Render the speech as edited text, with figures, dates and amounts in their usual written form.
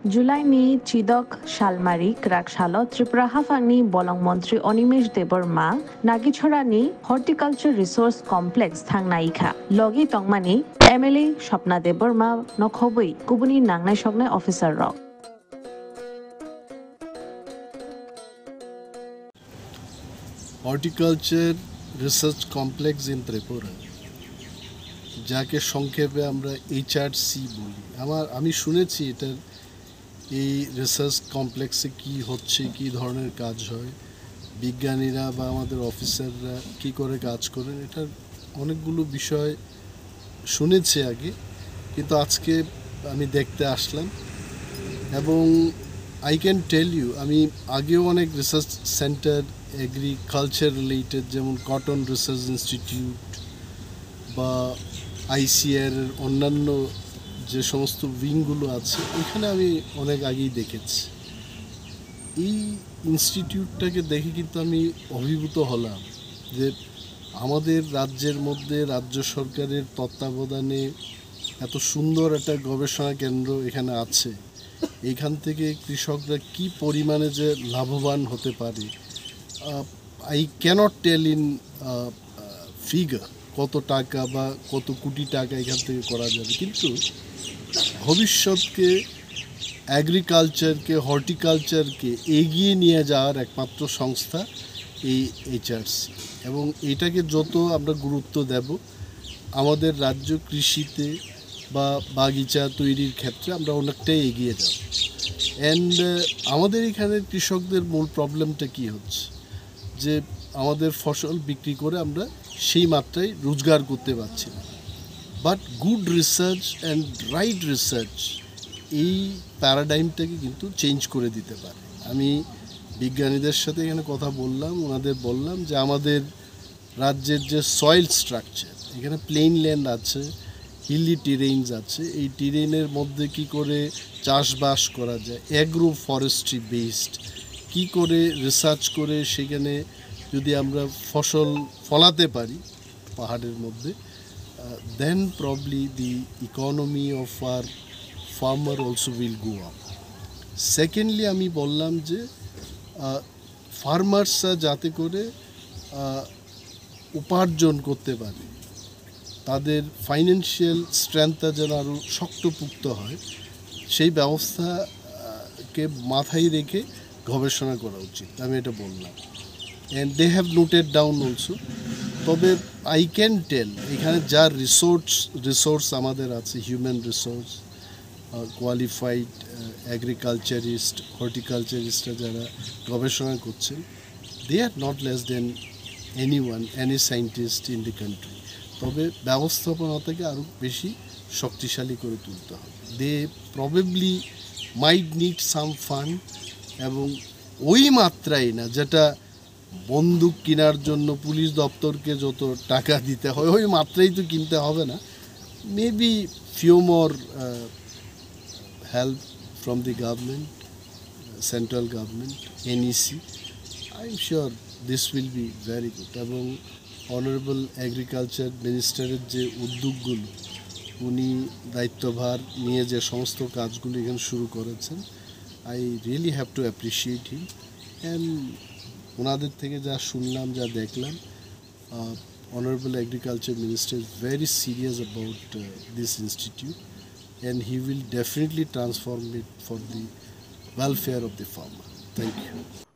জুলাইনি চিদক শালমারি ক্রাকশাল ত্রিপুরা হাফাংনি বলং মন্ত্রী অনিমেষ দেবর মা নাগিছড়ানি হর্টিকালচার রিসোর্স কমপ্লেক্স থাংনাইখা লগি তংমানি এমএলএ স্বপ্না দেবর মা নখবই গুবুনি নাংনাই সগনাই অফিসার রক horticulture research complex in Tripura, যাকে সংক্ষেপে আমরা HRC বলি। আমি শুনেছি এটার এই রিসার্চ কমপ্লেক্সে কি হচ্ছে, কি ধরনের কাজ হয়, বিজ্ঞানীরা বা আমাদের অফিসাররা কি করে কাজ করেন, এটার অনেকগুলো বিষয় শুনেছি আগে, কিন্তু আজকে আমি দেখতে আসলাম। এবং আই ক্যান টেল ইউ, আমি আগেও অনেক রিসার্চ সেন্টার এগ্রিকালচার রিলেটেড, যেমন কটন রিসার্চ ইনস্টিটিউট বা ICAR এর অন্যান্য যে সমস্ত উইংগুলো আছে, ওইখানে আমি অনেক আগেই দেখেছি। এই ইনস্টিটিউটটাকে দেখে কিন্তু আমি অভিভূত হলাম যে আমাদের রাজ্যের মধ্যে রাজ্য সরকারের তত্ত্বাবধানে এত সুন্দর একটা গবেষণা কেন্দ্র এখানে আছে। এইখান থেকে কৃষকরা কি পরিমাণে যে লাভবান হতে পারে, I cannot tell in figure কত টাকা বা কত কোটি টাকা এখান থেকে করা যাবে, কিন্তু ভবিষ্যৎকে অ্যাগ্রিকালচারকে হর্টিকালচারকে এগিয়ে নিয়ে যাওয়ার একমাত্র সংস্থা এই HRC। এবং এটাকে যত আমরা গুরুত্ব দেব, আমাদের রাজ্য কৃষিতে বা বাগিচা তৈরির ক্ষেত্রে আমরা অনেকটাই এগিয়ে যাব। অ্যান্ড আমাদের এখানে কৃষকদের মূল প্রবলেমটা কি হচ্ছে, যে আমাদের ফসল বিক্রি করে আমরা সেই মাত্রায় রোজগার করতে পারছি না। But good research and right research এই প্যারাডাইমটাকে কিন্তু চেঞ্জ করে দিতে পারে। আমি বিজ্ঞানীদের সাথে এখানে কথা বললাম, ওনাদের বললাম যে আমাদের রাজ্যের যে সয়েল স্ট্রাকচার, এখানে প্লেন ল্যান্ড আছে, হিলি টেরেইনস আছে, এই টেরেইনের মধ্যে কি করে চাষবাস করা যায়, অ্যাগ্রো ফরেস্ট্রি বেসড, কী করে রিসার্চ করে সেখানে যদি আমরা ফসল ফলাতে পারি পাহাড়ের মধ্যে, then probably the economy of our farmer also will go up. Secondly, আমি বললাম যে ফার্মার্সরা যাতে করে উপার্জন করতে পারে, তাদের ফাইন্যান্সিয়াল স্ট্রেংথটা যেন আরও শক্তপুক্ত হয়, সেই ব্যবস্থাকে মাথায় রেখে গবেষণা করা উচিত, আমি এটা বললাম। And they have noted down also. তবে আই ক্যান টেল এখানে যা রিসোর্স আমাদের আছে, হিউম্যান রিসোর্স, কোয়ালিফাইড অ্যাগ্রিকালচারিস্ট, হর্টিকালচারিস্টরা যারা গবেষণা করছেন, they are not less than any scientist in the country. তবে ব্যবস্থাপনাটাকে আরও বেশি শক্তিশালী করে তুলতে হবে। They probably might need some fund, এবং ওই মাত্রায় না যেটা বন্দুক কেনার জন্য পুলিশ দপ্তরকে যত টাকা দিতে হয় ওই মাত্রাই তো কিনতে হবে না। Maybe few more help from the government, central government, NEC, I am sure this will be very good. এবং অনারেবল এগ্রিকালচার মিনিস্টারের যে উদ্যোগগুলো, উনি দায়িত্বভার নিয়ে যে সমস্ত কাজগুলো এখানে শুরু করেছেন, I really have to appreciate him. And ওনাদের থেকে যা শুনলাম, যা দেখলাম, Honorable Agriculture Minister is very serious about this institute, and he will definitely transform it for the welfare of the farmer. Thank you.